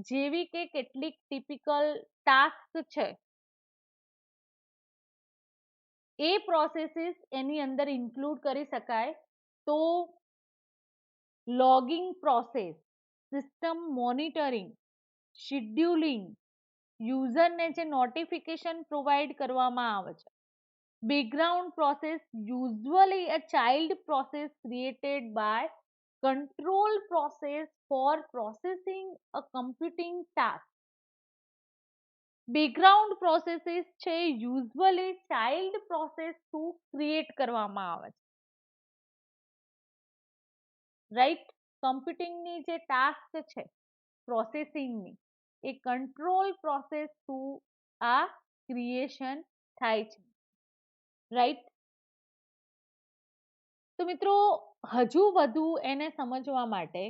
S1: જેવી કે કેટલીક ટિપિકલ ટાસ્ક છે એ પ્રોસેસીસ એની અંદર ઇન્ક્લુડ કરી શકાય. તો logging process, system monitoring, scheduling, યુઝરને જે નોટિફિકેશન પ્રોવાઈડ કરવામાં આવે છે. Background process usually a child process created by control process for processing a computing task. Background processes છે usually child process through create કરવામાં આવે છે, રાઈટ. કમ્પ્યુટિંગની જે ટાસ્ક છે પ્રોસેસિંગની, એ કંટ્રોલ પ્રોસેસ થ્રુ આ ક્રિએશન થાય છે, રાઈટ. તો મિત્રો હજુ વધુ એને સમજવા માટે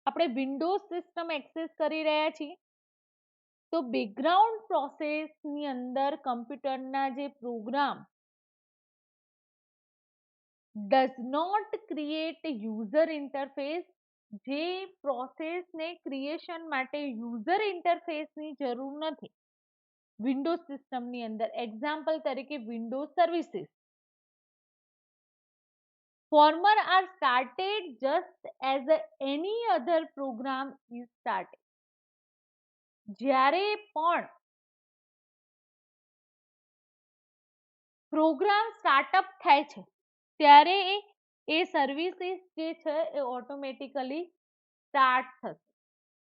S1: આપણે વિન્ડોઝ સિસ્ટમ એક્સેસ કરી રહ્યા છીએ. તો બેકગ્રાઉન્ડ પ્રોસેસની અંદર કમ્પ્યુટરના જે programme does not create user interface, જે પ્રોસેસને ક્રિએશન માટે યુઝર ઇન્ટરફેસની જરૂર નથી વિન્ડોઝ સિસ્ટમની અંદર. એક્ઝામ્પલ તરીકે Windows services. Former are started just as any other program is started. જ્યારે પણ પ્રોગ્રામ સ્ટાર્ટઅપ થાય છે ત્યારે એ સર્વિસીસ જે છે એ ઓટોમેટિકલી સ્ટાર્ટ થશે,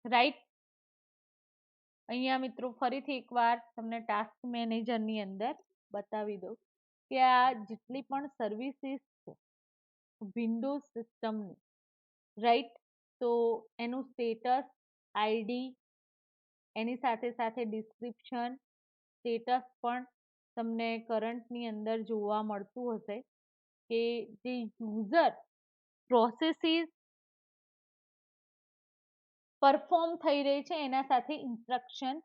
S1: રાઈટ. અહીંયા મિત્રો ફરીથી એકવાર તમને ટાસ્ક મેનેજરની અંદર બતાવી દઉં કે આ જેટલી પણ સર્વિસીસ છે વિન્ડોઝ સિસ્ટમની, રાઈટ. તો એનું સ્ટેટસ, આઈડી, એની સાથે સાથે ડિસ્ક્રિપ્શન, સ્ટેટસ પણ તમને કરંટની અંદર જોવા મળતું હશે કે જે યુઝર પ્રોસેસીસ પરફોર્મ થઈ રહી છે એના સાથે ઇન્સ્ટ્રક્શન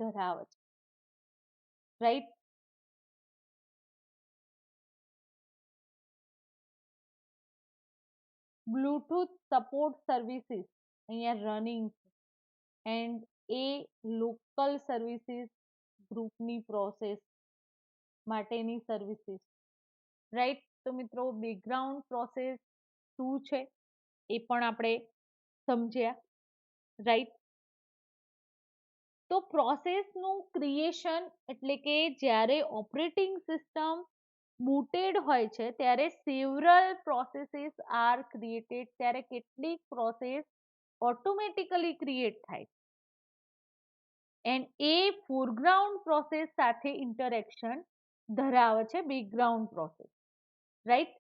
S1: ધરાવે છે, રાઈટ. બ્લૂટૂથ સપોર્ટ સર્વિસીસ અહીંયા રનિંગ છે એન્ડ એ લોકલ સર્વિસીસ ગ્રુપની પ્રોસેસ માટેની સર્વિસીસ, રાઈટ. તો મિત્રો બેકગ્રાઉન્ડ પ્રોસેસ શું છે એ પણ આપણે સમજ્યા, રાઈટ. તો પ્રોસેસનું ક્રિએશન એટલે કે જ્યારે ઓપરેટિંગ સિસ્ટમ બૂટેડ હોય છે ત્યારે સેવરલ પ્રોસેસીસ આર ક્રિએટેડ, ત્યારે કેટલીક પ્રોસેસ ઓટોમેટિકલી ક્રિએટ થાય એન્ડ એ ફોરગ્રાઉન્ડ પ્રોસેસ સાથે ઇન્ટરેક્શન ધરાવે છે background process, right.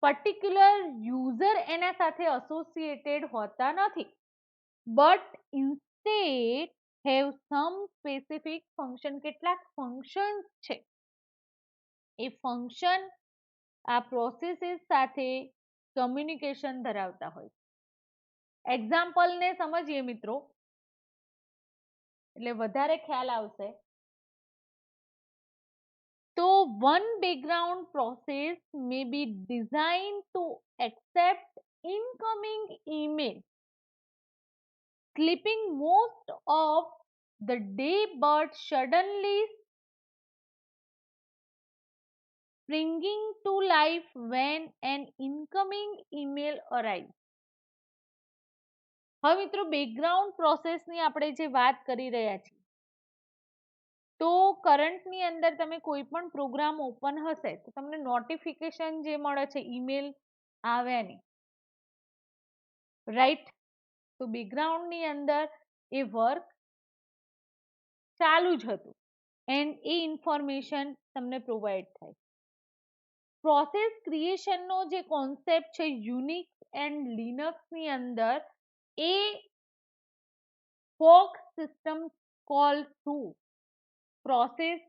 S1: Particular user એના સાથે એસોસિએટેડ હોતા નથી, but instead have sum specific function. કેટલાક ફંક્શન્સ છે, એ ફંક્શન આ પ્રોસેસીસ સાથે કમ્યુનિકેશન ધરાવતા હોય. એક્ઝામ્પલ ને સમજીએ મિત્રો, એટલે વધારે ખ્યાલ આવશે. તો one background process may be designed to accept incoming email, sleeping most of the day but suddenly springing to life when an incoming email arrives. હવે મિત્રો બેકગ્રાઉન્ડ પ્રોસેસની આપણે જે વાત કરી રહ્યા છીએ, તો કરંટની અંદર તમે કોઈ પણ પ્રોગ્રામ ઓપન હશે તો તમને નોટિફિકેશન જે મળે છે ઈમેલ આવે નહીં, રાઈટ. તો બેકગ્રાઉન્ડની અંદર એ વર્ક ચાલુ જ હતું એન્ડ એ ઇન્ફોર્મેશન તમને પ્રોવાઈડ થાય. પ્રોસેસ ક્રિએશનનો જે કોન્સેપ્ટ છે યુનિક્સ એન્ડ લિનક્સની અંદર, એ fork system call through process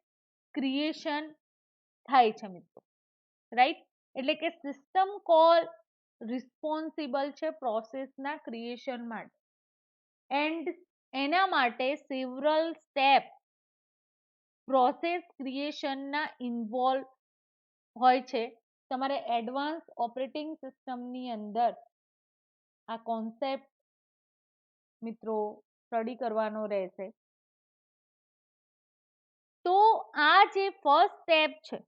S1: creation થાય છે મિત્રો, રાઈટ. એટલે કે સિસ્ટમ કોલ રિસ્પોન્સિબલ છે પ્રોસેસના ક્રિએશન માટે એન્ડ એના માટે સેવરલ સ્ટેપ પ્રોસેસ ક્રિએશનના ઇન્વોલ્વ હોય છે. તમારે એડવાન્સ ઓપરેટિંગ સિસ્ટમની અંદર આ કોન્સેપ્ટ મિત્રો સ્ટડી કરવાનો રહેશે. તો આ જે ફર્સ્ટ સ્ટેપ છે,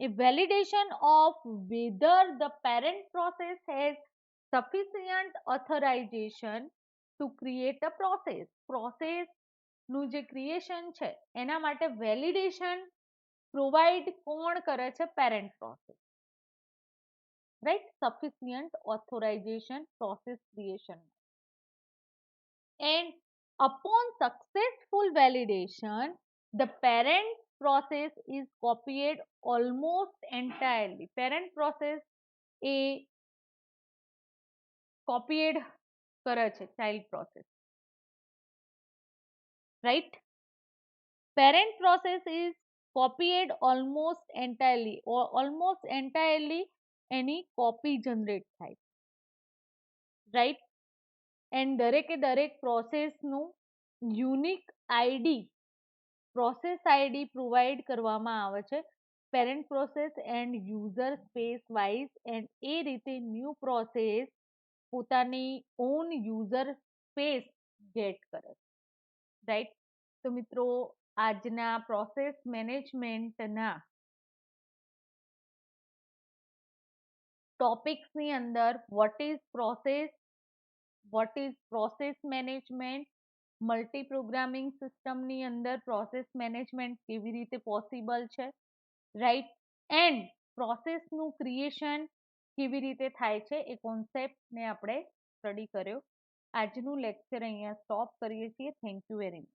S1: એ validation of whether the parent process has sufficient authorisation to create a process. પ્રોસેસનું જે ક્રિએશન છે એના માટે વેલિડેશન પ્રોવાઈડ કોણ કરે છે? Parent process, right. Sufficient authorisation process creation. And upon successful validation, the parent process is copied almost entirely. Parent process A copied કરે છે child process, right. Parent process is copied almost entirely, or almost entirely એની copy generate થાય, right. And દરેકે દરેક પ્રોસેસનું unique ID, process ID provide કરવામાં આવે છે parent process and user space wise, and એ રીતે ન્યૂ પ્રોસેસ પોતાની ઓન યુઝર સ્પેસ ગેટ કરે છે, રાઈટ. તો મિત્રો આજના પ્રોસેસ મેનેજમેન્ટના ટોપિક્સની અંદર vote is process management, multi programming સિસ્ટમની અંદર પ્રોસેસ મેનેજમેન્ટ કેવી રીતે પોસિબલ છે, રાઈટ. એન્ડ પ્રોસેસનું ક્રિએશન કેવી રીતે થાય છે, એ કોન્સેપ્ટને આપણે સ્ટડી કર્યો. આજનું લેક્ચર અહીંયા સ્ટોપ કરીએ છીએ. Thank you very much.